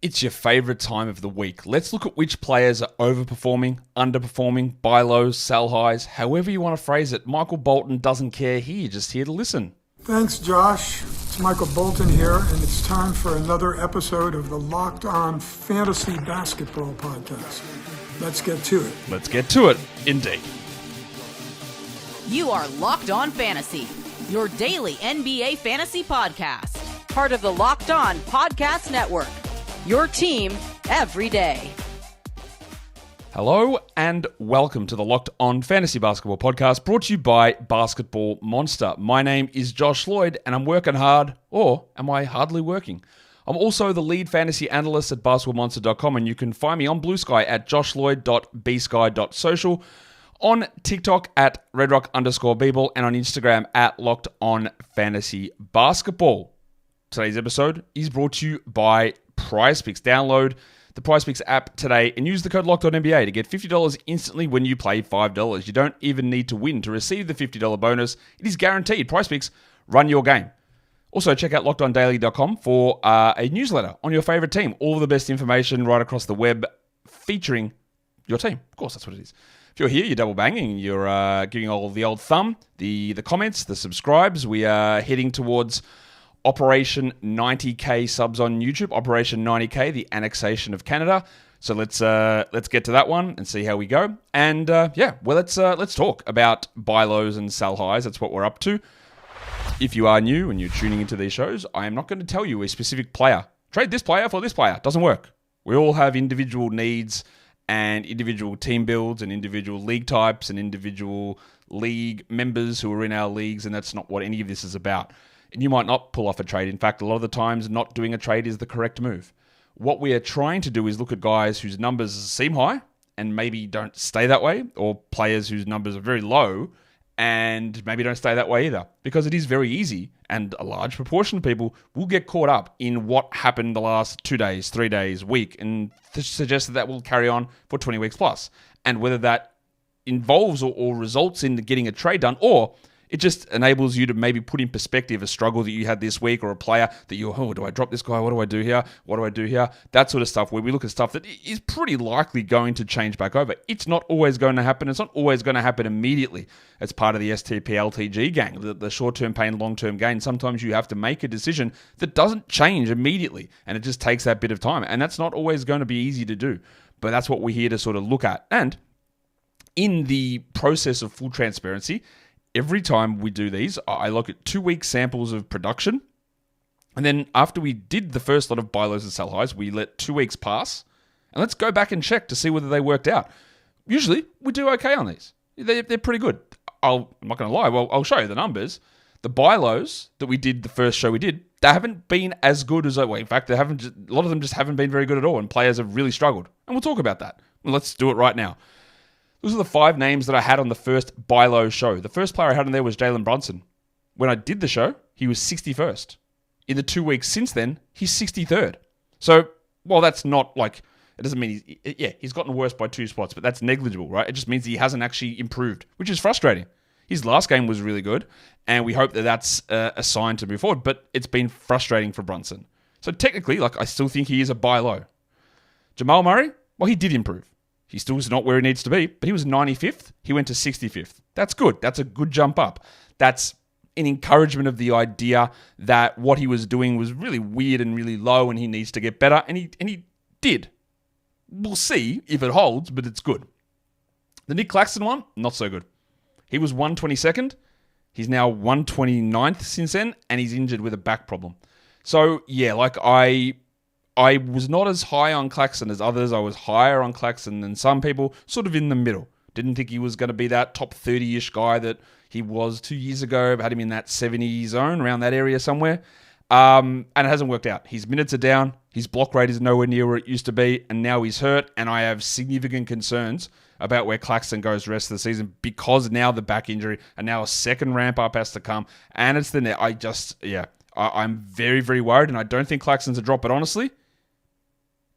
It's your favorite time of the week. Let's look at which players are overperforming, underperforming, buy lows, sell highs, however you want to phrase it. Michael Bolton doesn't care. He's just here to listen. Thanks, Josh. It's Michael Bolton here, and it's time for another episode of the Locked On Fantasy Basketball Podcast. Let's get to it. Let's get to it, indeed. You are Locked On Fantasy, your daily NBA fantasy podcast. Part of the Locked On Podcast Network. Your team every day. Hello and welcome to the Locked On Fantasy Basketball Podcast, brought to you by Basketball Monster. My name is Josh Lloyd and I'm working hard, or am I hardly working? I'm also the lead fantasy analyst at basketballmonster.com, and you can find me on Blue Sky at joshloyd.bsky.social, on TikTok at redrock_bball, and on Instagram at Locked On Fantasy Basketball. Today's episode is brought to you by PrizePicks. Download the PrizePicks app today and use the code LOCKEDONNBA to get $50 instantly when you play $5. You don't even need to win to receive the $50 bonus. It is guaranteed. PrizePicks, run your game. Also, check out LockedOnDaily.com for a newsletter on your favorite team. All the best information right across the web featuring your team. Of course, that's what it is. If you're here, you're double banging, you're giving all the old thumb, the comments, the subscribes. We are heading towards Operation 90K subs on YouTube. Operation 90K, the annexation of Canada. So let's get to that one and see how we go. And let's talk about buy lows and sell highs. That's what we're up to. If you are new and you're tuning into these shows, I am not going to tell you a specific player. Trade this player for this player. Doesn't work. We all have individual needs and individual team builds and individual league types and individual league members who are in our leagues, and that's not what any of this is about. And you might not pull off a trade. In fact, a lot of the times, not doing a trade is the correct move. What we are trying to do is look at guys whose numbers seem high and maybe don't stay that way, or players whose numbers are very low and maybe don't stay that way either. Because it is very easy, and a large proportion of people will get caught up in what happened the last 2 days, 3 days, week, and suggest that will carry on for 20 weeks plus. And whether that involves or results in getting a trade done, or it just enables you to maybe put in perspective a struggle that you had this week, or a player that do I drop this guy? What do I do here? What do I do here? That sort of stuff, where we look at stuff that is pretty likely going to change back over. It's not always going to happen. It's not always going to happen immediately as part of the STP LTG gang, the short-term pain, long-term gain. Sometimes you have to make a decision that doesn't change immediately, and it just takes that bit of time. And that's not always going to be easy to do. But that's what we're here to sort of look at. And in the process of full transparency, every time we do these, I look at 2-week samples of production. And then after we did the first lot of buy lows and sell highs, we let 2 weeks pass. And let's go back and check to see whether they worked out. Usually, we do okay on these. They're pretty good. I'm not going to lie. Well, I'll show you the numbers. The buy lows that we did the first show we did, they haven't been as good as... Well, in fact, a lot of them just haven't been very good at all. And players have really struggled. And we'll talk about that. Well, let's do it right now. Those are the 5 names that I had on the first buy low show. The first player I had on there was Jalen Brunson. When I did the show, he was 61st. In the 2 weeks since then, he's 63rd. So, while that's not like... It doesn't mean he's gotten worse by 2 spots, but that's negligible, right? It just means he hasn't actually improved, which is frustrating. His last game was really good, and we hope that that's a sign to move forward, but it's been frustrating for Brunson. So technically, I still think he is a buy low. Jamal Murray, well, he did improve. He still is not where he needs to be, but he was 95th. He went to 65th. That's good. That's a good jump up. That's an encouragement of the idea that what he was doing was really weird and really low, and he needs to get better, and he did. We'll see if it holds, but it's good. The Nick Claxton one, not so good. He was 122nd. He's now 129th since then, and he's injured with a back problem. So, yeah, I was not as high on Claxton as others. I was higher on Claxton than some people, sort of in the middle. Didn't think he was going to be that top 30-ish guy that he was 2 years ago. Had him in that 70 zone, around that area somewhere. And it hasn't worked out. His minutes are down. His block rate is nowhere near where it used to be. And now he's hurt. And I have significant concerns about where Claxton goes the rest of the season, because now the back injury and now a second ramp up has to come. And it's the net. I'm very, very worried. And I don't think Claxton's a drop. But honestly,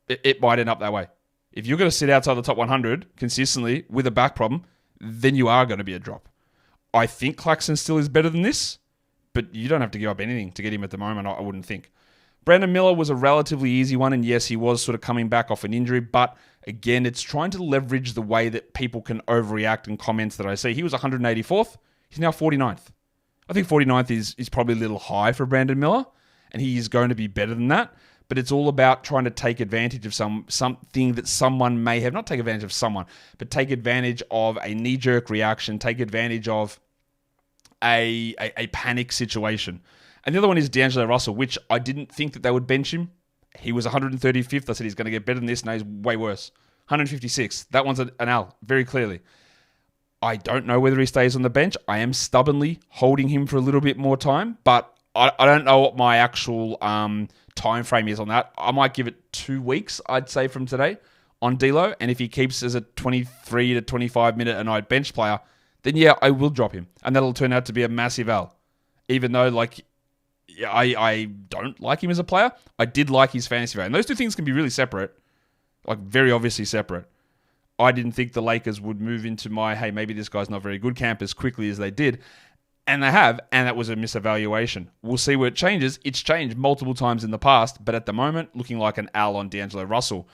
it might end up that way. If you're going to sit outside the top 100 consistently with a back problem, then you are going to be a drop. I think Claxton still is better than this, but you don't have to give up anything to get him at the moment, I wouldn't think. Brandon Miller was a relatively easy one, and yes, he was sort of coming back off an injury, but again, it's trying to leverage the way that people can overreact in comments that I see. He was 184th. He's now 49th. I think 49th is probably a little high for Brandon Miller, and he is going to be better than that. But it's all about trying to take advantage of something that someone may have, not take advantage of someone, but take advantage of a knee-jerk reaction, take advantage of a panic situation. And the other one is D'Angelo Russell, which I didn't think that they would bench him. He was 135th. I said he's going to get better than this. Now he's way worse. 156th. That one's an L, very clearly. I don't know whether he stays on the bench. I am stubbornly holding him for a little bit more time, but I don't know what my actual time frame is on that. I might give it 2 weeks, I'd say, from today on D'Lo. And if he keeps as a 23 to 25 minute a night bench player, then yeah, I will drop him. And that'll turn out to be a massive L. Even though, I don't like him as a player, I did like his fantasy value. And those two things can be really separate, very obviously separate. I didn't think the Lakers would move into my, hey, maybe this guy's not very good camp as quickly as they did. And they have, and that was a misevaluation. We'll see where it changes. It's changed multiple times in the past, but at the moment, looking like an L on D'Angelo Russell.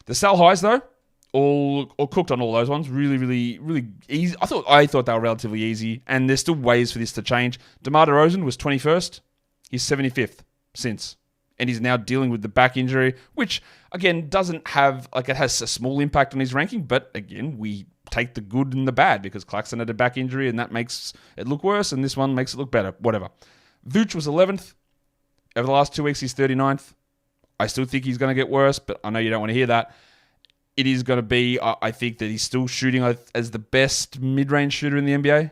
The sell highs, though, all cooked on all those ones. Really, really, really easy. I thought they were relatively easy, and there's still ways for this to change. DeMar DeRozan was 21st. He's 75th since. And he's now dealing with the back injury, which, again, doesn't have, it has a small impact on his ranking, but, again, we take the good and the bad because Claxton had a back injury and that makes it look worse, and this one makes it look better. Whatever. Vooch was 11th. Over the last 2 weeks, he's 39th. I still think he's going to get worse, but I know you don't want to hear that. It is going to be, I think that he's still shooting as the best mid-range shooter in the NBA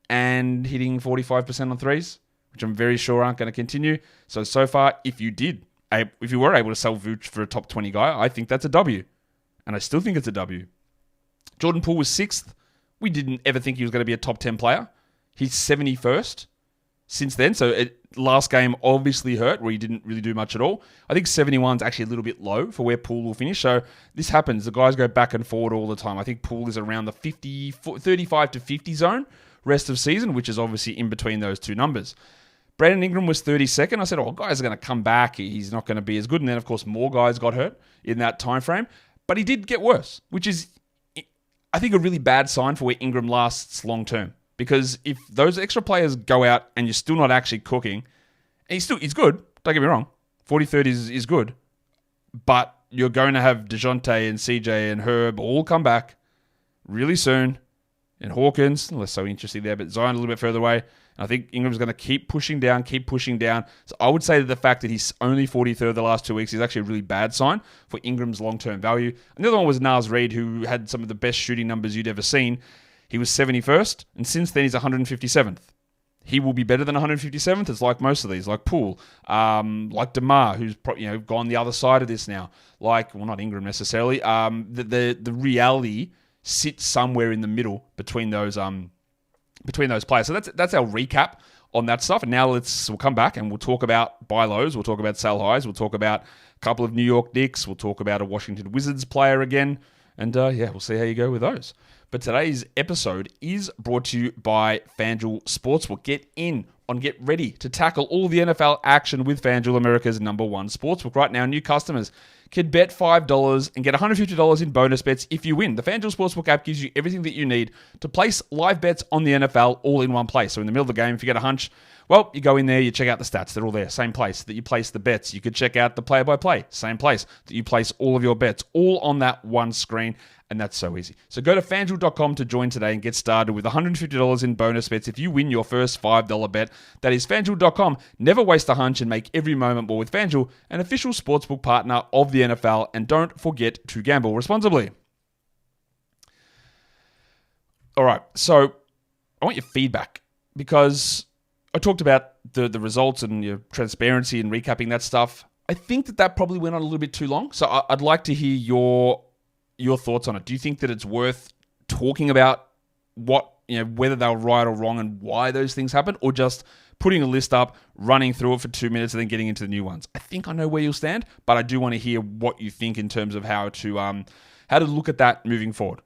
and hitting 45% on threes, which I'm very sure aren't going to continue. So far, if you were able to sell Vooch for a top 20 guy, I think that's a W. And I still think it's a W. Jordan Poole was 6th. We didn't ever think he was going to be a top 10 player. He's 71st since then. So last game obviously hurt where he didn't really do much at all. I think 71's actually a little bit low for where Poole will finish. So this happens. The guys go back and forward all the time. I think Poole is around the 35 to 50 zone rest of season, which is obviously in between those two numbers. Brandon Ingram was 32nd. I said, guys are going to come back. He's not going to be as good. And then, of course, more guys got hurt in that time frame. But he did get worse, which is, I think, a really bad sign for where Ingram lasts long term. Because if those extra players go out and you're still not actually cooking, and he's good, don't get me wrong, 43rd is good, but you're going to have DeJounte and CJ and Herb all come back really soon, and Hawkins, less so interesting there, but Zion a little bit further away. I think Ingram's going to keep pushing down. So I would say that the fact that he's only 43rd the last 2 weeks is actually a really bad sign for Ingram's long-term value. And the other one was Naz Reid, who had some of the best shooting numbers you'd ever seen. He was 71st, and since then he's 157th. He will be better than 157th. It's like most of these, like Poole, like DeMar, who's gone the other side of this now. Not Ingram necessarily. The reality sits somewhere in the middle between those players. So that's our recap on that stuff. And now we'll come back and we'll talk about buy lows. We'll talk about sell highs. We'll talk about a couple of New York Knicks. We'll talk about a Washington Wizards player again. And we'll see how you go with those. But today's episode is brought to you by FanDuel Sportsbook. Get ready to tackle all the NFL action with FanDuel, America's #1 sportsbook. Right now, new customers can bet $5 and get $150 in bonus bets if you win. The FanDuel Sportsbook app gives you everything that you need to place live bets on the NFL all in one place. So in the middle of the game, if you get a hunch, well, you go in there, you check out the stats. They're all there. Same place that you place the bets. You could check out the play-by-play. Same place that you place all of your bets. All on that one screen. And that's so easy. So go to FanDuel.com to join today and get started with $150 in bonus bets if you win your first $5 bet. That is FanDuel.com. Never waste a hunch and make every moment more with FanDuel, an official sportsbook partner of the NFL. And don't forget to gamble responsibly. All right, so I want your feedback because I talked about the results and your transparency and recapping that stuff. I think that probably went on a little bit too long. So I'd like to hear your thoughts on it. Do you think that it's worth talking about whether they were right or wrong and why those things happen, or just putting a list up, running through it for 2 minutes and then getting into the new ones? I think I know where you'll stand, but I do want to hear what you think in terms of how to look at that moving forward.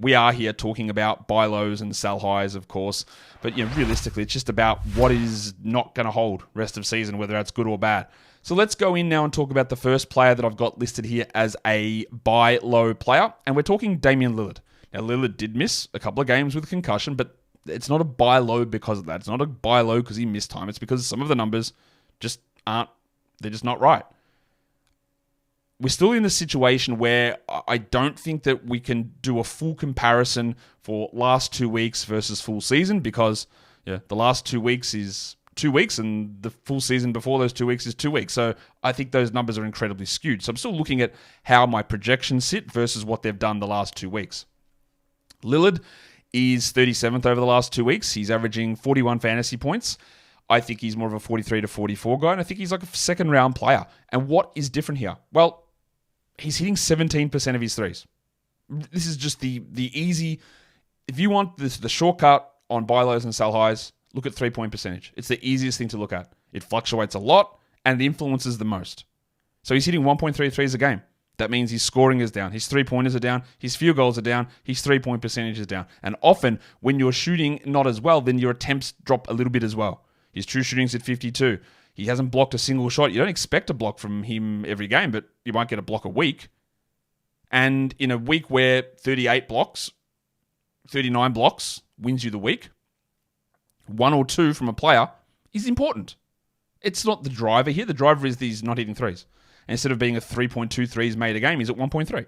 We are here talking about buy lows and sell highs, of course, but realistically, it's just about what is not going to hold rest of season, whether that's good or bad. So let's go in now and talk about the first player that I've got listed here as a buy low player, and we're talking Damian Lillard. Now, Lillard did miss a couple of games with a concussion, but it's not a buy low because of that. It's not a buy low because he missed time. It's because some of the numbers just they're just not right. We're still in the situation where I don't think that we can do a full comparison for last 2 weeks versus full season because the last 2 weeks is 2 weeks and the full season before those 2 weeks is 2 weeks. So I think those numbers are incredibly skewed. So I'm still looking at how my projections sit versus what they've done the last 2 weeks. Lillard is 37th over the last 2 weeks. He's averaging 41 fantasy points. I think he's more of a 43 to 44 guy, and I think he's like a second round player. And what is different here? Well, he's hitting 17% of his threes. This is just the easy. If you want the shortcut on buy lows and sell highs, look at 3-point percentage. It's the easiest thing to look at. It fluctuates a lot, and it influences the most. So he's hitting 1.3 threes a game. That means his scoring is down. His three-pointers are down. His field goals are down. His 3-point percentage is down. And often, when you're shooting not as well, then your attempts drop a little bit as well. His true shooting's at 52. He hasn't blocked a single shot. You don't expect a block from him every game, but you might get a block a week. And in a week where 38 blocks, 39 blocks wins you the week, 1 or 2 from a player is important. It's not the driver here. The driver is he's not hitting threes. And instead of being a 3.2 threes made a game, he's at 1.3.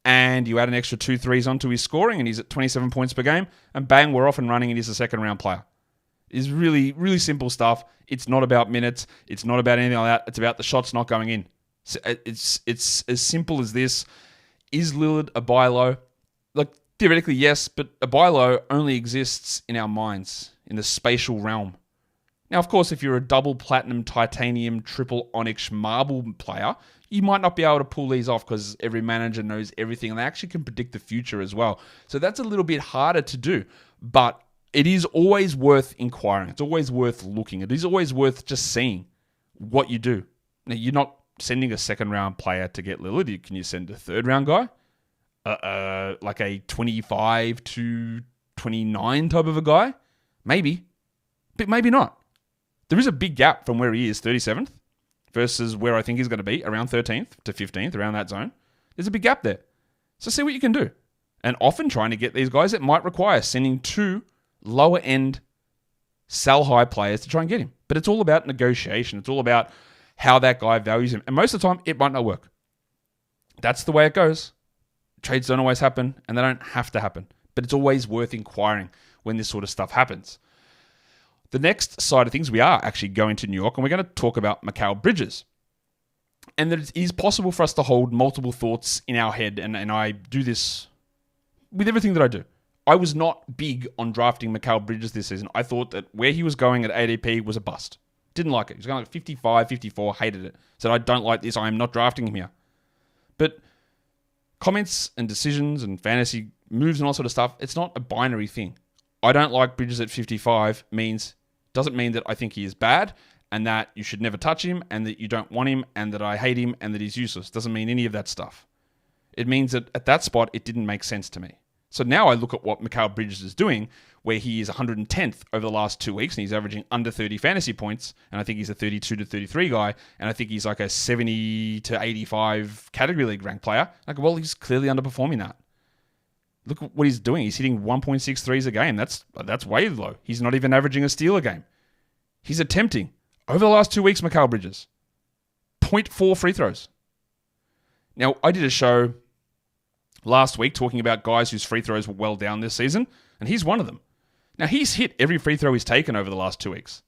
And you add an extra 2 threes onto his scoring, and he's at 27 points per game. And bang, we're off and running, and he's a second-round player. It's really, really simple stuff. It's not about minutes. It's not about anything like that. It's about the shots not going in. It's as simple as this. Is Lillard a buy low? Like, theoretically, yes, but a buy low only exists in our minds, in the spatial realm. Now, of course, if you're a double platinum, titanium, triple onyx marble player, you might not be able to pull these off because every manager knows everything and they actually can predict the future as well. So that's a little bit harder to do, but it is always worth inquiring. It's always worth looking. It is always worth just seeing what you do. Now, you're not sending a second-round player to get Lillard. Can you send a third-round guy? Like a 25 to 29 type of a guy? Maybe, but maybe not. There is a big gap from where he is, 37th, versus where I think he's going to be, around 13th to 15th, around that zone. There's a big gap there. So see what you can do. And often trying to get these guys, it might require sending 2 lower-end sell-high players to try and get him. But it's all about negotiation. It's all about how that guy values him. And most of the time, it might not work. That's the way it goes. Trades don't always happen, and they don't have to happen. But it's always worth inquiring when this sort of stuff happens. The next side of things, we are actually going to New York, and we're going to talk about Mikal Bridges. And that it is possible for us to hold multiple thoughts in our head, and I do this with everything that I do. I was not big on drafting Mikal Bridges this season. I thought that where he was going at ADP was a bust. Didn't like it. He was going like 55, 54, hated it. Said, I don't like this, I am not drafting him here. But comments and decisions and fantasy moves and all sort of stuff, it's not a binary thing. I don't like Bridges at 55 doesn't mean that I think he is bad and that you should never touch him and that you don't want him and that I hate him and that he's useless. Doesn't mean any of that stuff. It means that at that spot, it didn't make sense to me. So now I look at what Mikal Bridges is doing, where he is 110th over the last 2 weeks and he's averaging under 30 fantasy points. And I think he's a 32 to 33 guy. And I think he's like a 70 to 85 category league ranked player. Like, well, he's clearly underperforming that. Look at what he's doing. He's hitting 1.6 threes a game. That's way low. He's not even averaging a steal a game. He's attempting, over the last 2 weeks, Mikal Bridges, 0.4 free throws. Now, I did a show last week talking about guys whose free throws were well down this season, and he's one of them. Now, he's hit every free throw he's taken over the last 2 weeks.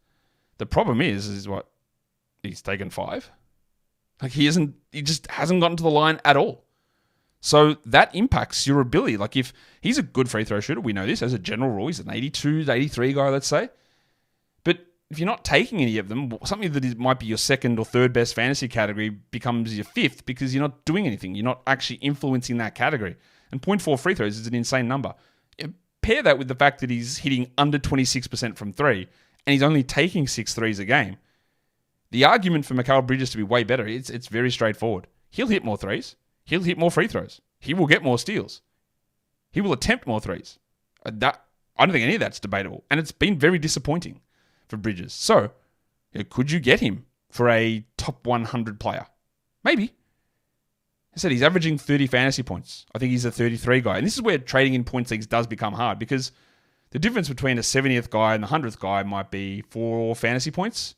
The problem is what? He's taken 5? Like, he just hasn't gotten to the line at all. So that impacts your ability. Like, if he's a good free throw shooter, we know this as a general rule. He's an 82, 83 guy, let's say. But if you're not taking any of them, something that might be your second or third best fantasy category becomes your 5th because you're not doing anything. You're not actually influencing that category. And 0.4 free throws is an insane number. Pair that with the fact that he's hitting under 26% from 3 and he's only taking 6 threes a game. The argument for Mikal Bridges to be way better, it's very straightforward. He'll hit more threes. He'll hit more free throws. He will get more steals. He will attempt more threes. I don't think any of that's debatable. And it's been very disappointing for Bridges. So, could you get him for a top 100 player. Maybe. I said he's averaging 30 fantasy points. I think he's a 33 guy. And this is where trading in points leagues does become hard because the difference between a 70th guy and the 100th guy might be 4 fantasy points.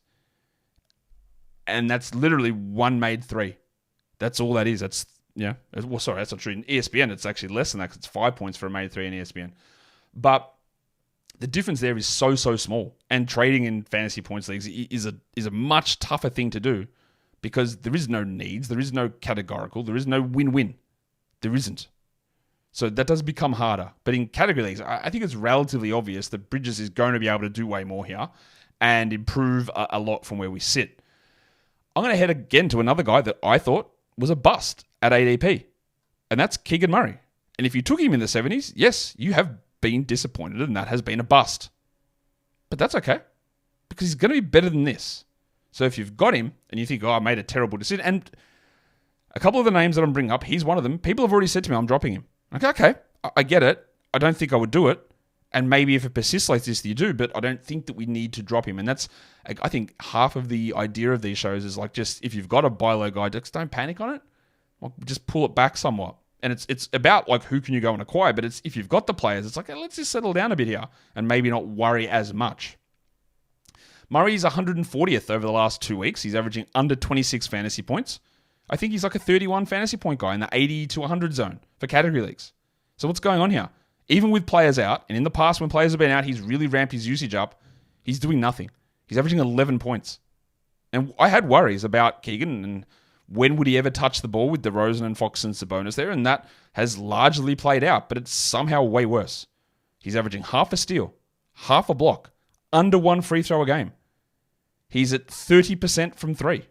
And that's literally one made 3. That's all that is. That's, well, sorry, that's not true. In ESPN, it's actually less than that because it's 5 points for a made 3 in ESPN. But the difference there is so small. And trading in fantasy points leagues is a much tougher thing to do because there is no needs, there is no categorical, there is no win-win. There isn't. So that does become harder. But in category leagues, I think it's relatively obvious that Bridges is going to be able to do way more here and improve a lot from where we sit. I'm going to head again to another guy that I thought was a bust at ADP, and that's Keegan Murray. And if you took him in the 70s, yes, you have been disappointed, and that has been a bust. But that's okay, because he's going to be better than this. So if you've got him, and you think, I made a terrible decision, and a couple of the names that I'm bringing up, he's one of them. People have already said to me, I'm dropping him. Okay, I get it. I don't think I would do it. And maybe if it persists like this, you do, but I don't think that we need to drop him. And that's, I think, half of the idea of these shows is like just, if you've got a buy low guy, just don't panic on it. Like, just pull it back somewhat. And it's about like who can you go and acquire, but it's if you've got the players, it's like, hey, let's just settle down a bit here and maybe not worry as much. Murray's 140th over the last 2 weeks. He's averaging under 26 fantasy points. I think he's like a 31 fantasy point guy in the 80 to 100 zone for category leagues. So what's going on here? Even with players out, and in the past when players have been out, he's really ramped his usage up. He's doing nothing. He's averaging 11 points. And I had worries about Keegan and when would he ever touch the ball with DeRozan and Fox and Sabonis there, and that has largely played out, but it's somehow way worse. He's averaging half a steal, half a block, under 1 free throw a game. He's at 30% from 3.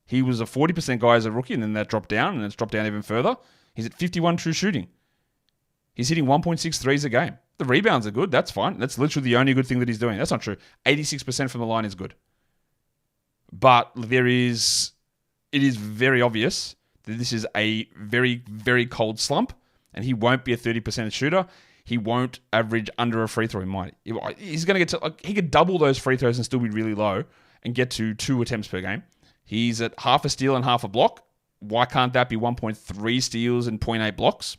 He was a 40% guy as a rookie, and then that dropped down, and it's dropped down even further. He's at 51 true shooting. He's hitting 1.6 threes a game. The rebounds are good. That's fine. That's literally the only good thing that he's doing. That's not true. 86% from the line is good. But it is very obvious that this is a very, very cold slump, and he won't be a 30% shooter. He won't average under a free throw. He's going to get to, he could double those free throws and still be really low and get to 2 attempts per game. He's at half a steal and half a block. Why can't that be 1.3 steals and 0.8 blocks?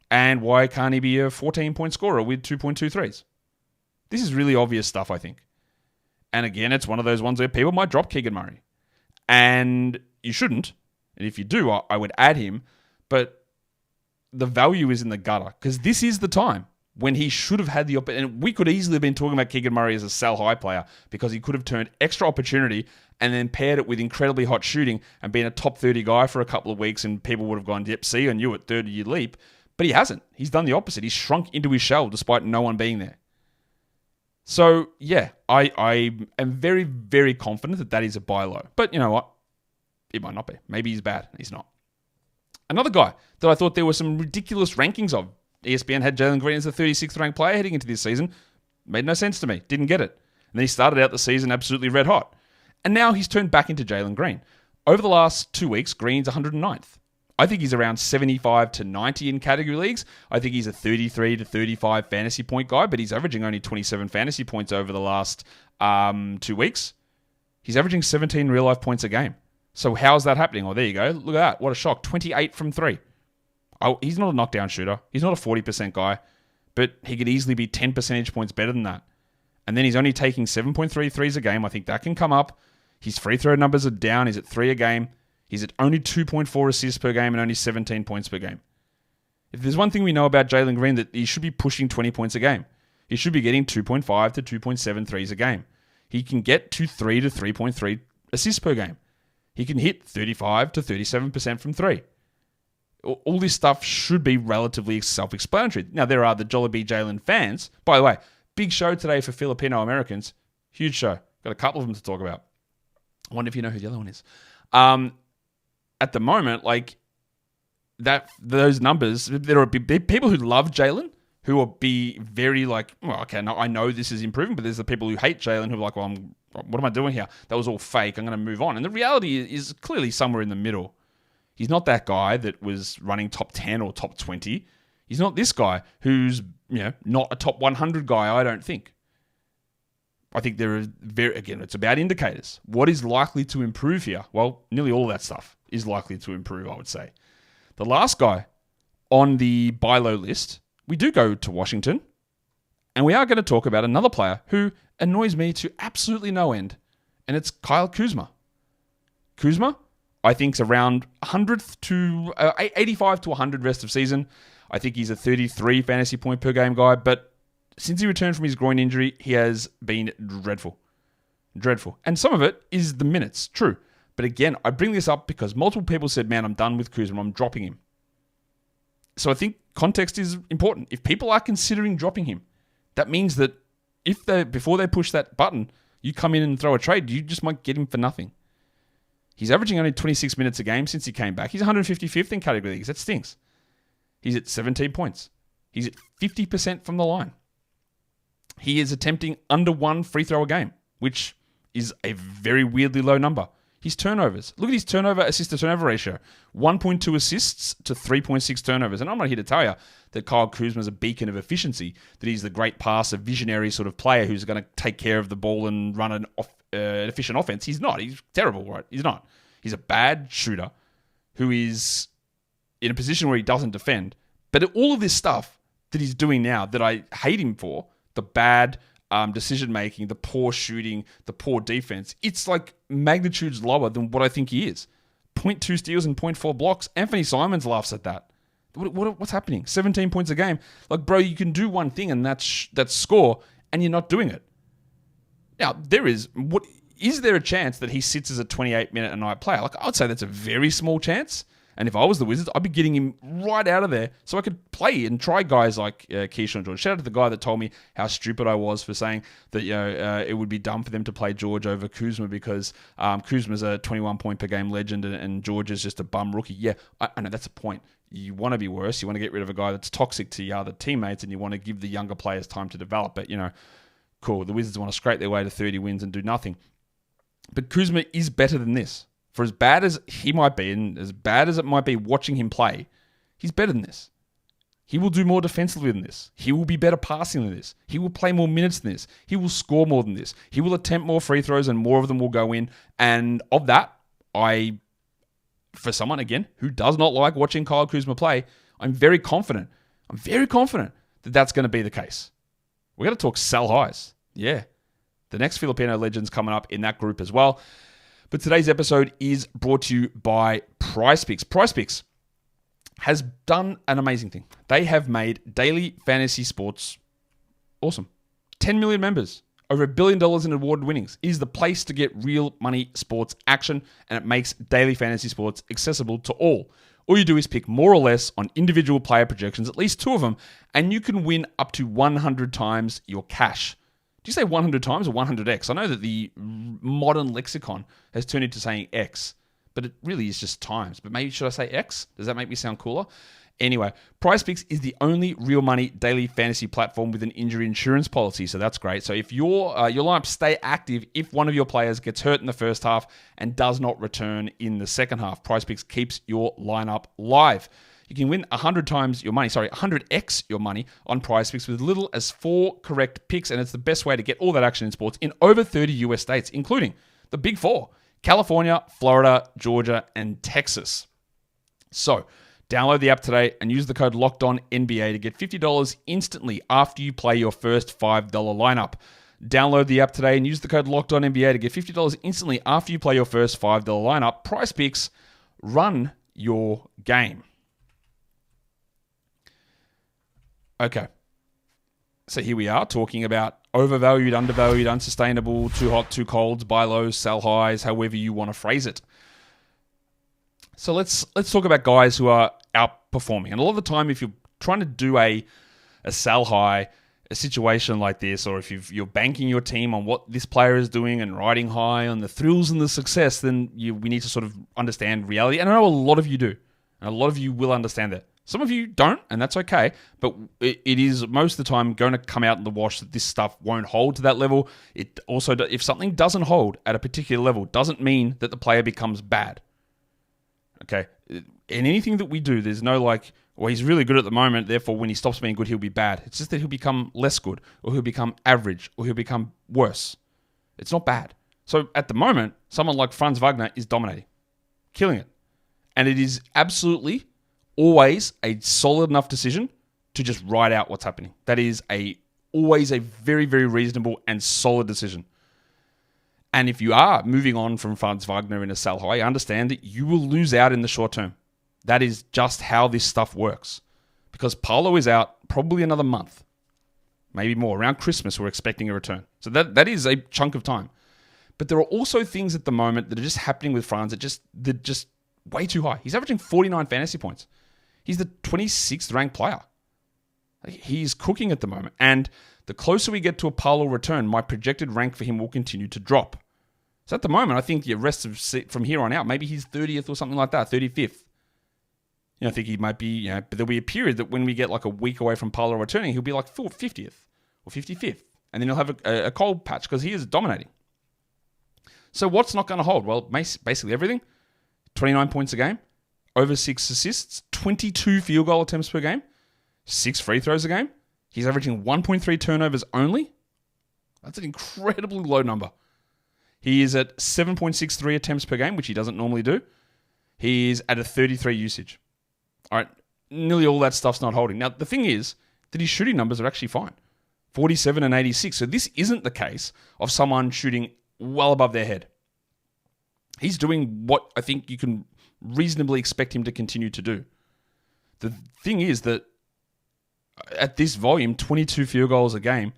And why can't he be a 14-point scorer with 2.2 threes? This is really obvious stuff, I think. And again, it's one of those ones where people might drop Keegan Murray. And you shouldn't. And if you do, I would add him. But the value is in the gutter. Because this is the time when he should have had the opportunity. And we could easily have been talking about Keegan Murray as a sell-high player because he could have turned extra opportunity and then paired it with incredibly hot shooting and been a top 30 guy for a couple of weeks, and people would have gone, yep, see, I knew it, 30-year leap. But he hasn't. He's done the opposite. He's shrunk into his shell despite no one being there. So, yeah, I am very, very confident that is a buy low. But you know what? It might not be. Maybe he's bad. He's not. Another guy that I thought there were some ridiculous rankings of. ESPN had Jalen Green as the 36th ranked player heading into this season. Made no sense to me. Didn't get it. And then he started out the season absolutely red hot. And now he's turned back into Jalen Green. Over the last 2 weeks, Green's 109th. I think he's around 75 to 90 in category leagues. I think he's a 33 to 35 fantasy point guy, but he's averaging only 27 fantasy points over the last 2 weeks. He's averaging 17 real-life points a game. So how's that happening? Oh, there you go. Look at that. What a shock. 28 from 3. Oh, he's not a knockdown shooter. He's not a 40% guy, but he could easily be 10 percentage points better than that. And then he's only taking 7.3 threes a game. I think that can come up. His free throw numbers are down. He's at 3 a game. He's at only 2.4 assists per game and only 17 points per game. If there's one thing we know about Jalen Green, that he should be pushing 20 points a game. He should be getting 2.5 to 2.7 threes a game. He can get to 3 to 3.3 assists per game. He can hit 35 to 37% from 3. All this stuff should be relatively self-explanatory. Now, there are the Jollibee Jalen fans. By the way, big show today for Filipino Americans. Huge show. Got a couple of them to talk about. I wonder if you know who the other one is. At the moment, like that, those numbers, there are people who love Jalen who will be very like, well, okay, no, I know this is improving, but there's the people who hate Jalen who are like, well, what am I doing here? That was all fake. I'm going to move on. And the reality is clearly somewhere in the middle. He's not that guy that was running top 10 or top 20. He's not this guy who's, not a top 100 guy, I don't think. I think there are it's about indicators. What is likely to improve here? Well, nearly all of that stuff is likely to improve, I would say. The last guy on the buy low list, we do go to Washington, and we are going to talk about another player who annoys me to absolutely no end, and it's Kyle Kuzma. Kuzma, I think, is around 100th to 85 to 100 rest of season. I think he's a 33 fantasy point per game guy, but since he returned from his groin injury, he has been dreadful. Dreadful. And some of it is the minutes, true. But again, I bring this up because multiple people said, man, I'm done with Kuzma, I'm dropping him. So I think context is important. If people are considering dropping him, that means that before they push that button, you come in and throw a trade, you just might get him for nothing. He's averaging only 26 minutes a game since he came back. He's 155th in category leagues. That stinks. He's at 17 points. He's at 50% from the line. He is attempting under 1 free throw a game, which is a very weirdly low number. His turnovers. Look at his turnover assist to turnover ratio. 1.2 assists to 3.6 turnovers. And I'm not here to tell you that Kyle Kuzma is a beacon of efficiency, that he's the great passer, visionary sort of player who's going to take care of the ball and run an efficient offense. He's not. He's terrible, right? He's not. He's a bad shooter who is in a position where he doesn't defend. But all of this stuff that he's doing now that I hate him for, the bad decision-making, the poor shooting, the poor defense, it's like magnitudes lower than what I think he is. 0.2 steals and 0.4 blocks. Anthony Simons laughs at that. What's happening? 17 points a game. Like, bro, you can do one thing and that's score, and you're not doing it. Now, is there a chance that he sits as a 28-minute a night player? Like, I would say that's a very small chance. And if I was the Wizards, I'd be getting him right out of there so I could play and try guys like Keyshawn George. Shout out to the guy that told me how stupid I was for saying that it would be dumb for them to play George over Kuzma because Kuzma's a 21-point per game legend and George is just a bum rookie. Yeah, I know that's a point. You want to be worse. You want to get rid of a guy that's toxic to your other teammates and you want to give the younger players time to develop. But, cool. The Wizards want to scrape their way to 30 wins and do nothing. But Kuzma is better than this. For as bad as he might be, and as bad as it might be watching him play, he's better than this. He will do more defensively than this. He will be better passing than this. He will play more minutes than this. He will score more than this. He will attempt more free throws and more of them will go in. And of that, for someone, again, who does not like watching Kyle Kuzma play, I'm very confident that that's going to be the case. We're going to talk sell highs. Yeah. The next Filipino legend's coming up in that group as well. But today's episode is brought to you by PrizePicks. PrizePicks has done an amazing thing. They have made daily fantasy sports awesome. 10 million members, over $1 billion in award winnings. It is the place to get real money sports action, and it makes daily fantasy sports accessible to all. All you do is pick more or less on individual player projections, at least 2 of them, and you can win up to 100 times your cash. Do you say 100 times or 100x? I know that the modern lexicon has turned into saying X, but it really is just times. But maybe should I say X? Does that make me sound cooler? Anyway, PrizePicks is the only real money daily fantasy platform with an injury insurance policy, so that's great. So if your lineups stay active if one of your players gets hurt in the first half and does not return in the second half, PrizePicks keeps your lineup live. You can win 100x your money on PrizePicks with little as 4 correct picks, and it's the best way to get all that action in sports in over 30 US states, including the Big 4, California, Florida, Georgia, and Texas. So, download the app today and use the code LOCKEDONNBA to get $50 instantly after you play your first $5 lineup. Download the app today and use the code LOCKEDONNBA to get $50 instantly after you play your first $5 lineup. PrizePicks, run your game. Okay, so here we are talking about overvalued, undervalued, unsustainable, too hot, too cold, buy lows, sell highs, however you want to phrase it. So let's talk about guys who are outperforming. And a lot of the time, if you're trying to do a sell high, a situation like this, or if you're banking your team on what this player is doing and riding high on the thrills and the success, then we need to sort of understand reality. And I know a lot of you do, and a lot of you will understand that. Some of you don't, and that's okay, but it is most of the time going to come out in the wash that this stuff won't hold to that level. It also, if something doesn't hold at a particular level, doesn't mean that the player becomes bad. Okay? In anything that we do, there's no Or he's really good at the moment, therefore when he stops being good, he'll be bad. It's just that he'll become less good, or he'll become average, or he'll become worse. It's not bad. So at the moment, someone like Franz Wagner is dominating, killing it. And it is absolutely always a solid enough decision to just ride out what's happening. That is always a very, very reasonable and solid decision. And if you are moving on from Franz Wagner in a sell high, understand that you will lose out in the short term. That is just how this stuff works. Because Paolo is out probably another month. Maybe more. Around Christmas, we're expecting a return. So that is a chunk of time. But there are also things at the moment that are just happening with Franz that they're just way too high. He's averaging 49 fantasy points. He's the 26th ranked player. He's cooking at the moment. And the closer we get to a Paolo return, my projected rank for him will continue to drop. So at the moment, I think the rest of from here on out, maybe he's 30th or something like that, 35th. I think he might be, but there'll be a period that when we get like a week away from Paolo returning, he'll be like 50th or 55th. And then he'll have a cold patch because he is dominating. So what's not going to hold? Well, basically everything. 29 points a game, over 6 assists, 22 field goal attempts per game, 6 free throws a game. He's averaging 1.3 turnovers only. That's an incredibly low number. He is at 7.63 attempts per game, which he doesn't normally do. He is at a 33 usage. All right, nearly all that stuff's not holding. Now, the thing is that his shooting numbers are actually fine. 47 and 86. So this isn't the case of someone shooting well above their head. He's doing what I think you can reasonably expect him to continue to do. The thing is that at this volume, 22 field goals a game,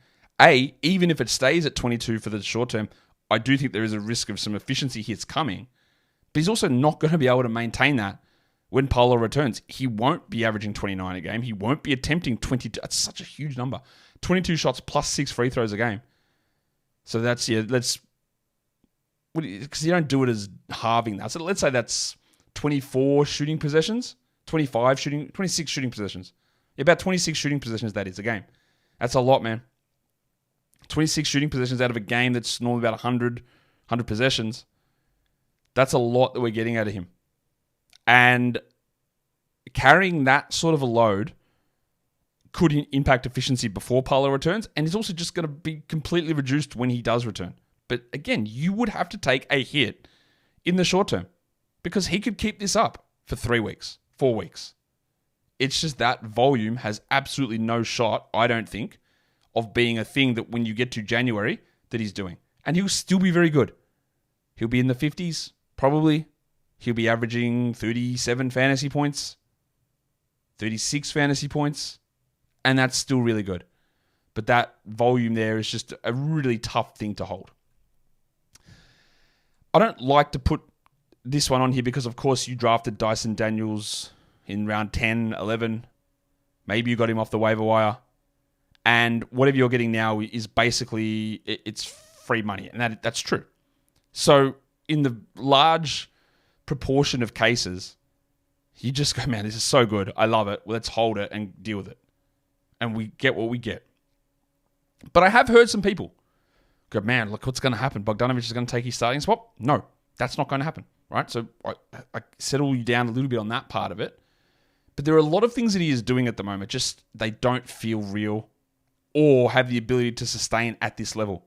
even if it stays at 22 for the short term, I do think there is a risk of some efficiency hits coming. But he's also not going to be able to maintain that when Paolo returns. He won't be averaging 29 a game. He won't be attempting 22. That's such a huge number. 22 shots plus 6 free throws a game. So that's, because you don't do it as halving that. So let's say that's 24 shooting possessions, 26 shooting possessions. About 26 shooting possessions that is a game. That's a lot, man. 26 shooting possessions out of a game that's normally about 100 possessions. That's a lot that we're getting out of him. And carrying that sort of a load could impact efficiency before Paolo returns, and it's also just going to be completely reduced when he does return. But again, you would have to take a hit in the short term because he could keep this up for 3 weeks, 4 weeks. It's just that volume has absolutely no shot, I don't think, of being a thing that when you get to January that he's doing. And he'll still be very good. He'll be in the 50s, probably. He'll be averaging 37 fantasy points, 36 fantasy points, and that's still really good. But that volume there is just a really tough thing to hold. I don't like to put this one on here because, of course, you drafted Dyson Daniels in round 10, 11. Maybe you got him off the waiver wire. And whatever you're getting now is basically, it's free money. And that's true. So in the large proportion of cases, you just go, man, this is so good. I love it. Let's hold it and deal with it. And we get what we get. But I have heard some people go, man, look what's going to happen. Bogdanovic is going to take his starting spot. No, that's not going to happen, right? So I settle you down a little bit on that part of it. But there are a lot of things that he is doing at the moment. Just they don't feel real or have the ability to sustain at this level.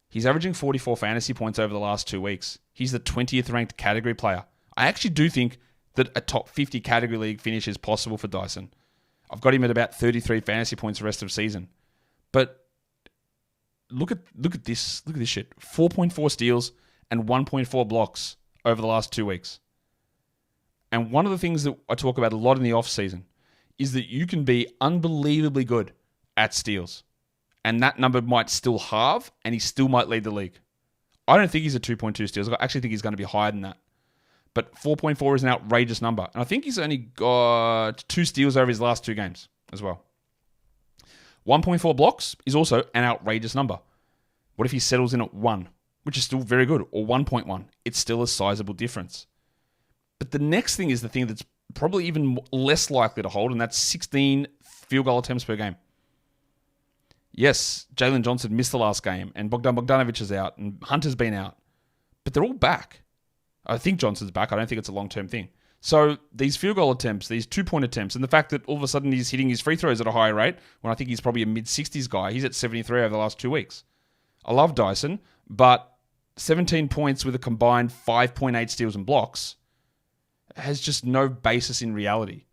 He's averaging 44 fantasy points over the last 2 weeks. He's the 20th ranked category player. I actually do think that a top 50 category league finish is possible for Dyson. I've got him at about 33 fantasy points the rest of the season. But look at this. Look at this shit. 4.4 steals and 1.4 blocks over the last 2 weeks. And one of the things that I talk about a lot in the off season is that you can be unbelievably good at steals. And that number might still halve, and he still might lead the league. I don't think he's at 2.2 steals. I actually think he's going to be higher than that. But 4.4 is an outrageous number. And I think he's only got 2 steals over his last 2 games as well. 1.4 blocks is also an outrageous number. What if he settles in at 1, which is still very good, or 1.1? It's still a sizable difference. But the next thing is the thing that's probably even less likely to hold, and that's 16 field goal attempts per game. Yes, Jalen Johnson missed the last game, and Bogdanovic is out, and Hunter's been out. But they're all back. I think Johnson's back. I don't think it's a long-term thing. So these field goal attempts, these 2-point attempts, and the fact that all of a sudden he's hitting his free throws at a higher rate, when I think he's probably a mid-60s guy. He's at 73 over the last 2 weeks. I love Dyson, but 17 points with a combined 5.8 steals and blocks has just no basis in reality.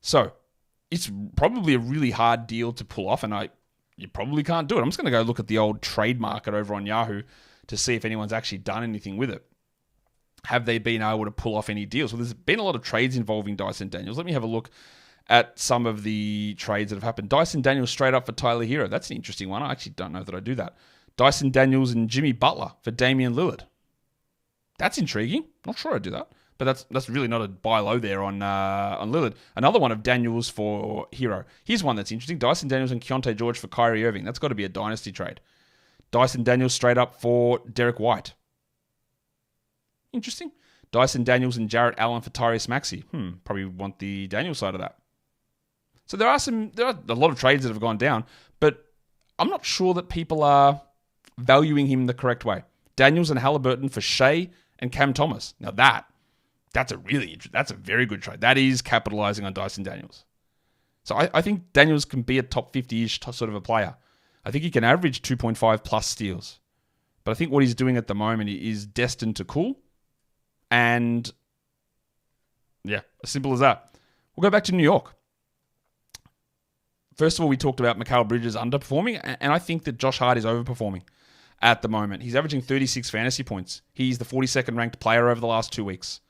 So it's probably a really hard deal to pull off, and you probably can't do it. I'm just going to go look at the old trade market over on Yahoo to see if anyone's actually done anything with it. Have they been able to pull off any deals? Well, there's been a lot of trades involving Dyson Daniels. Let me have a look at some of the trades that have happened. Dyson Daniels straight up for Tyler Hero. That's an interesting one. I actually don't know that I do that. Dyson Daniels and Jimmy Butler for Damian Lillard. That's intriguing. Not sure I'd do that. But that's really not a buy low there on Lillard. Another one of Daniels for Hero. Here's one that's interesting. Dyson Daniels and Keontae George for Kyrie Irving. That's got to be a dynasty trade. Dyson Daniels straight up for Derek White. Interesting. Dyson Daniels and Jarrett Allen for Tyrese Maxey. Probably want the Daniels side of that. So there are a lot of trades that have gone down, but I'm not sure that people are valuing him the correct way. Daniels and Halliburton for Shea and Cam Thomas. Now that's a very good trade. That is capitalizing on Dyson Daniels. So I think Daniels can be a top 50-ish sort of a player. I think he can average 2.5 plus steals. But I think what he's doing at the moment is destined to cool. And yeah, as simple as that. We'll go back to New York. First of all, we talked about Mikal Bridges underperforming, and I think that Josh Hart is overperforming at the moment. He's averaging 36 fantasy points. He's the 42nd ranked player over the last 2 weeks.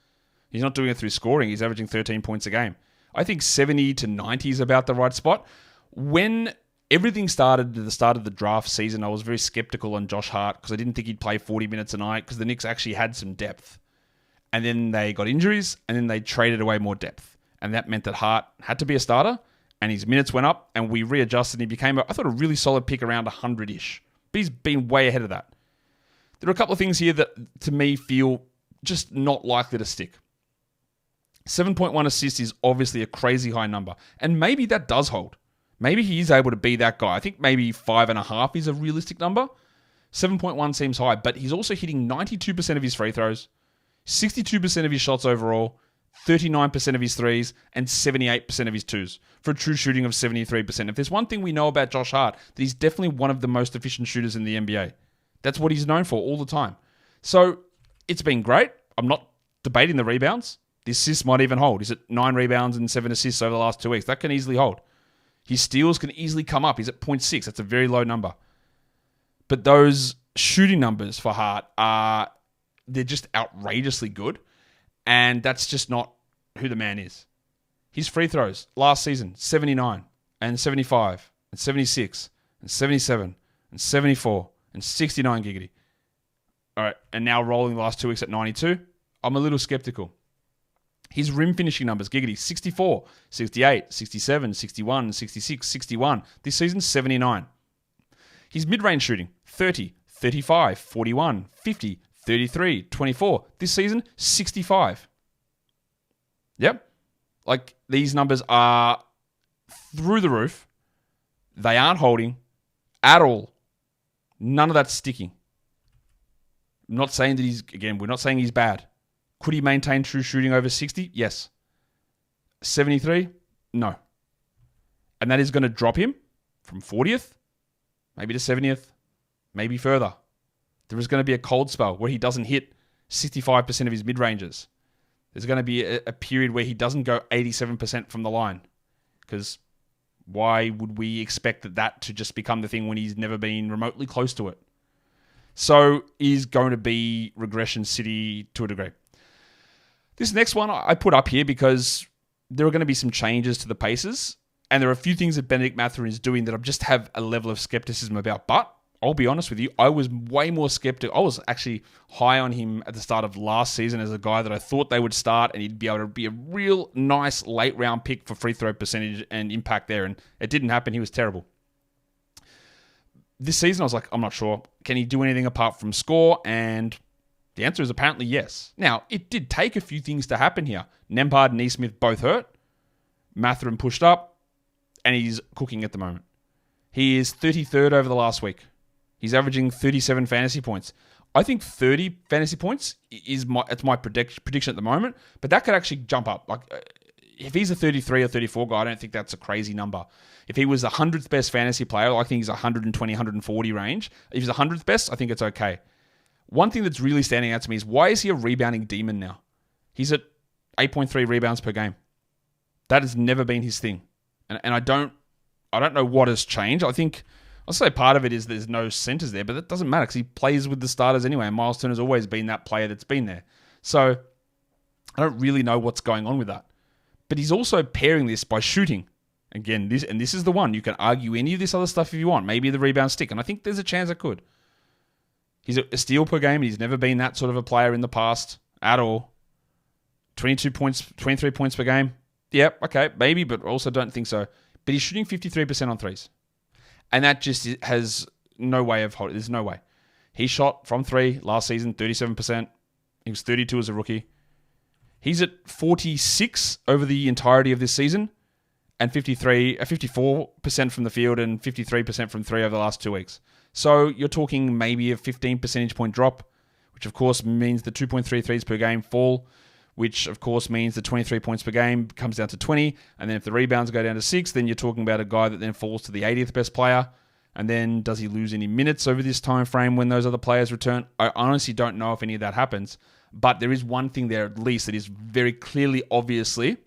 He's not doing it through scoring. He's averaging 13 points a game. I think 70 to 90 is about the right spot. When everything started at the start of the draft season, I was very skeptical on Josh Hart because I didn't think he'd play 40 minutes a night because the Knicks actually had some depth. And then they got injuries, and then they traded away more depth. And that meant that Hart had to be a starter, and his minutes went up, and we readjusted, and he became, I thought, a really solid pick around 100-ish. But he's been way ahead of that. There are a couple of things here that, to me, feel just not likely to stick. 7.1 assists is obviously a crazy high number, and maybe that does hold. Maybe he is able to be that guy. I think maybe 5.5 is a realistic number. 7.1 seems high, but he's also hitting 92% of his free throws, 62% of his shots overall, 39% of his threes, and 78% of his twos, for a true shooting of 73%. If there's one thing we know about Josh Hart, that he's definitely one of the most efficient shooters in the NBA. That's what he's known for all the time. So it's been great. I'm not debating the rebounds. The assists might even hold. He's at 9 rebounds and 7 assists over the last 2 weeks. That can easily hold. His steals can easily come up. He's at 0.6. That's a very low number. But those shooting numbers for Hart they're just outrageously good. And that's just not who the man is. His free throws last season, 79 and 75 and 76 and 77 and 74 and 69 giggity. All right, and now rolling the last 2 weeks at 92. I'm a little skeptical. His rim finishing numbers, giggity, 64, 68, 67, 61, 66, 61. This season, 79. His mid-range shooting, 30, 35, 41, 50, 33, 24. This season, 65. Yep. Like, these numbers are through the roof. They aren't holding at all. None of that's sticking. I'm not saying that we're not saying he's bad. Could he maintain true shooting over 60? Yes. 73? No. And that is going to drop him from 40th, maybe to 70th, maybe further. There is going to be a cold spell where he doesn't hit 65% of his mid-ranges. There's going to be a period where he doesn't go 87% from the line. Because why would we expect that to just become the thing when he's never been remotely close to it? So is going to be regression city to a degree. This next one I put up here because there are going to be some changes to the Pacers, and there are a few things that Benedict Mathurin is doing that I just have a level of skepticism about. But I'll be honest with you, I was way more skeptical. I was actually high on him at the start of last season as a guy that I thought they would start and he'd be able to be a real nice late round pick for free throw percentage and impact there. And it didn't happen. He was terrible. This season, I was like, I'm not sure. Can he do anything apart from score? And the answer is apparently yes. Now, it did take a few things to happen here. Nembhard and Nesmith both hurt. Mathurin pushed up, and he's cooking at the moment. He is 33rd over the last week. He's averaging 37 fantasy points. I think 30 fantasy points is my prediction at the moment, but that could actually jump up. Like if he's a 33 or 34 guy, I don't think that's a crazy number. If he was the 100th best fantasy player, I think he's 120, 140 range. If he's the 100th best, I think it's okay. One thing that's really standing out to me is why is he a rebounding demon now? He's at 8.3 rebounds per game. That has never been his thing. And I don't know what has changed. I'll say part of it is there's no centers there, but that doesn't matter because he plays with the starters anyway. And Miles Turner's always been that player that's been there. So I don't really know what's going on with that. But he's also pairing this by shooting. Again, this is the one. You can argue any of this other stuff if you want. Maybe the rebound stick. And I think there's a chance it could. He's a steal per game. He's never been that sort of a player in the past at all. 22 points, 23 points per game. Yep, okay, maybe, but also don't think so. But he's shooting 53% on threes. And that just has no way of holding. There's no way. He shot from three last season, 37%. He was 32 as a rookie. He's at 46 over the entirety of this season and 54% from the field and 53% from three over the last 2 weeks. So you're talking maybe a 15 percentage point drop, which of course means the 2.3 threes per game fall, which of course means the 23 points per game comes down to 20. And then if the rebounds go down to 6, then you're talking about a guy that then falls to the 80th best player. And then does he lose any minutes over this time frame when those other players return? I honestly don't know if any of that happens. But there is one thing there at least that is very clearly, obviously,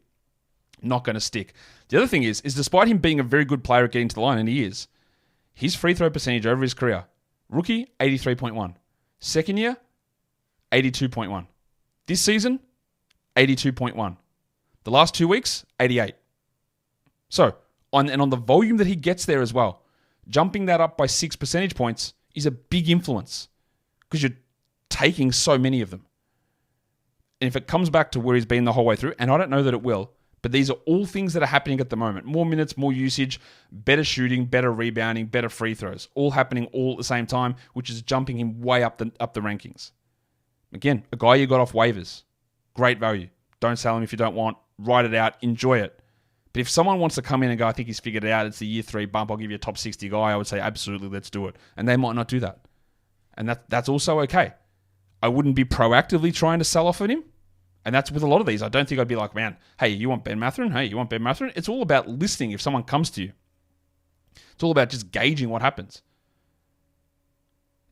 not going to stick. The other thing is despite him being a very good player at getting to the line, and he is, his free throw percentage over his career, rookie, 83.1. Second year, 82.1. This season, 82.1. The last 2 weeks, 88. So, on the volume that he gets there as well, jumping that up by 6 percentage points is a big influence because you're taking so many of them. And if it comes back to where he's been the whole way through, and I don't know that it will, but these are all things that are happening at the moment. More minutes, more usage, better shooting, better rebounding, better free throws, all happening all at the same time, which is jumping him way up the rankings. Again, a guy you got off waivers. Great value. Don't sell him if you don't want. Write it out. Enjoy it. But if someone wants to come in and go, I think he's figured it out, it's the year 3 bump, I'll give you a top 60 guy, I would say absolutely, let's do it. And they might not do that. And that's also okay. I wouldn't be proactively trying to sell off at him. And that's with a lot of these. I don't think I'd be like, man, hey, you want Ben Mathurin? Hey, you want Ben Mathurin? It's all about listening if someone comes to you. It's all about just gauging what happens.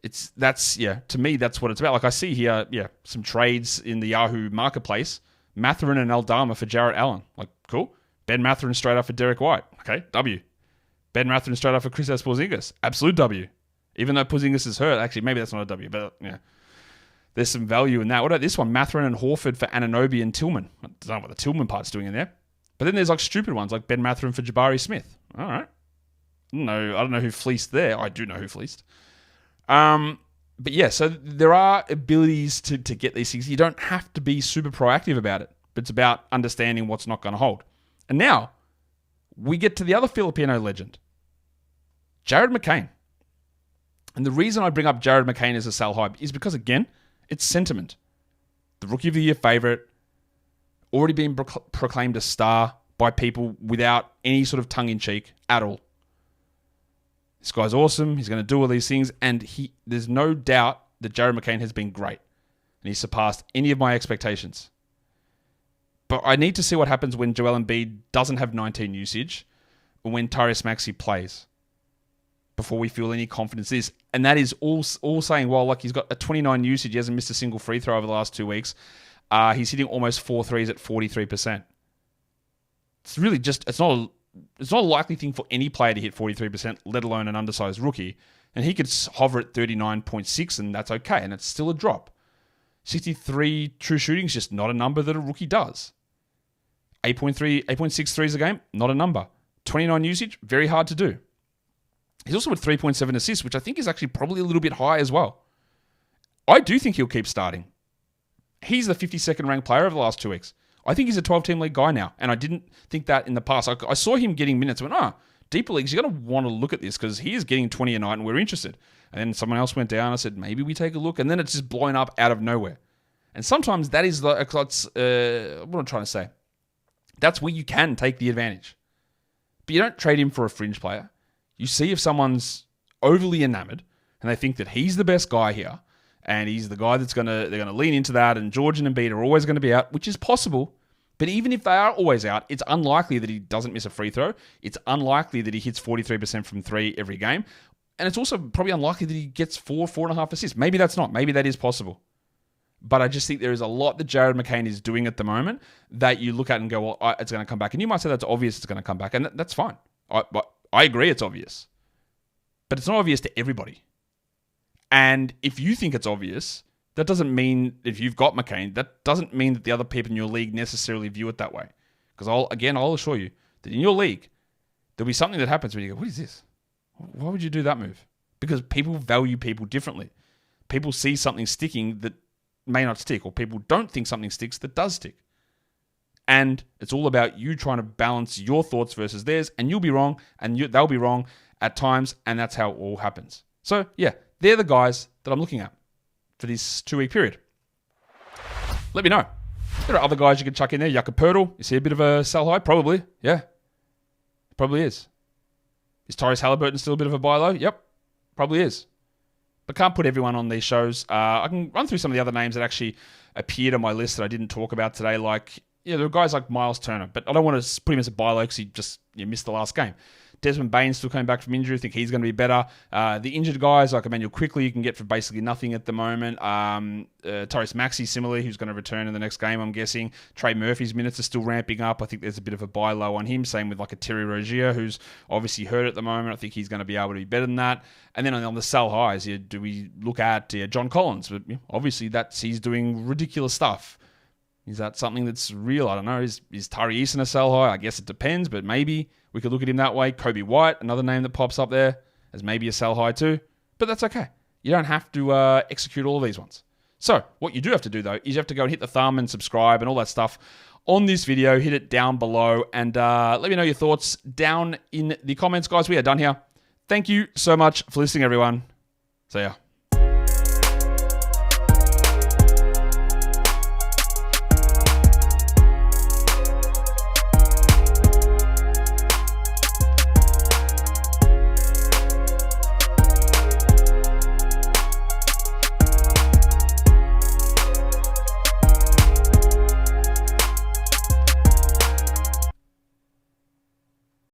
To me, that's what it's about. Like I see here, some trades in the Yahoo marketplace. Mathurin and Aldama for Jarrett Allen. Like, cool. Ben Mathurin straight up for Derek White. Okay, W. Ben Mathurin straight up for Kristaps Porzingis. Absolute W. Even though Porzingis is hurt. Actually, maybe that's not a W, but yeah. There's some value in that. What about this one? Mathurin and Horford for Anunoby and Tillman. I don't know what the Tillman part's doing in there. But then there's like stupid ones like Ben Mathurin for Jabari Smith. All right. I don't know who fleeced there. I do know who fleeced. But yeah, so there are abilities to get these things. You don't have to be super proactive about it, but it's about understanding what's not going to hold. And now we get to the other Filipino legend, Jared McCain. And the reason I bring up Jared McCain as a sell high is because, again, it's sentiment. The Rookie of the Year favorite, already been proclaimed a star by people without any sort of tongue-in-cheek at all. This guy's awesome. He's going to do all these things. And there's no doubt that Jared McCain has been great. And he's surpassed any of my expectations. But I need to see what happens when Joel Embiid doesn't have 19 usage or when Tyrese Maxey plays before we feel any confidence in this. And that is all saying, well, like he's got a 29 usage. He hasn't missed a single free throw over the last 2 weeks. He's hitting almost 4 threes at 43%. It's really just, it's not a likely thing for any player to hit 43%, let alone an undersized rookie. And he could hover at 39.6 and that's okay. And it's still a drop. 63 true shooting is just not a number that a rookie does. 8.6 threes a game, not a number. 29 usage, very hard to do. He's also at 3.7 assists, which I think is actually probably a little bit high as well. I do think he'll keep starting. He's the 52nd ranked player over the last 2 weeks. I think he's a 12-team league guy now, and I didn't think that in the past. I saw him getting minutes. I went, deeper leagues, you're going to want to look at this because he is getting 20 a night and we're interested. And then someone else went down. I said, maybe we take a look. And then it's just blown up out of nowhere. And sometimes that is what I'm trying to say. That's where you can take the advantage. But you don't trade him for a fringe player. You see if someone's overly enamored and they think that he's the best guy here And he's the guy they're gonna lean into that, and George and Embiid are always going to be out, which is possible. But even if they are always out, it's unlikely that he doesn't miss a free throw. It's unlikely that he hits 43% from three every game. And it's also probably unlikely that he gets 4.5 assists. Maybe that's not. Maybe that is possible. But I just think there is a lot that Jared McCain is doing at the moment that you look at and go, well, it's going to come back. And you might say that's obvious it's going to come back. And that's fine. I agree it's obvious. But it's not obvious to everybody. And if you think it's obvious, that doesn't mean, if you've got McCain, that doesn't mean that the other people in your league necessarily view it that way. Because I'll assure you that in your league, there'll be something that happens where you go, what is this? Why would you do that move? Because people value people differently. People see something sticking that may not stick, or people don't think something sticks that does stick. And it's all about you trying to balance your thoughts versus theirs, and you'll be wrong, and they'll be wrong at times, and that's how it all happens. So, yeah, they're the guys that I'm looking at for this 2-week period. Let me know. There are other guys you can chuck in there. Yucca Pirtle. You see a bit of a sell high? Probably. Yeah. Probably is. Is Tyrese Halliburton still a bit of a buy low? Yep. Probably is. But can't put everyone on these shows. I can run through some of the other names that actually appeared on my list that I didn't talk about today. Like, there are guys like Miles Turner, but I don't want to put him as a buy low because he just missed the last game. Desmond Bain still coming back from injury. I think he's going to be better. The injured guys like Emmanuel Quickly you can get for basically nothing at the moment. Tyrese Maxey similarly, who's going to return in the next game, I'm guessing. Trey Murphy's minutes are still ramping up. I think there's a bit of a buy low on him. Same with like a Terry Rozier, who's obviously hurt at the moment. I think he's going to be able to be better than that. And then on the sell highs, do we look at John Collins? But obviously he's doing ridiculous stuff. Is that something that's real? I don't know. Is Tari Eason a sell high? I guess it depends, but maybe we could look at him that way. Kobe White, another name that pops up there as maybe a sell high too. But that's okay. You don't have to execute all of these ones. So what you do have to do, though, is you have to go and hit the thumb and subscribe and all that stuff on this video. Hit it down below and let me know your thoughts down in the comments. Guys, we are done here. Thank you so much for listening, everyone. See ya.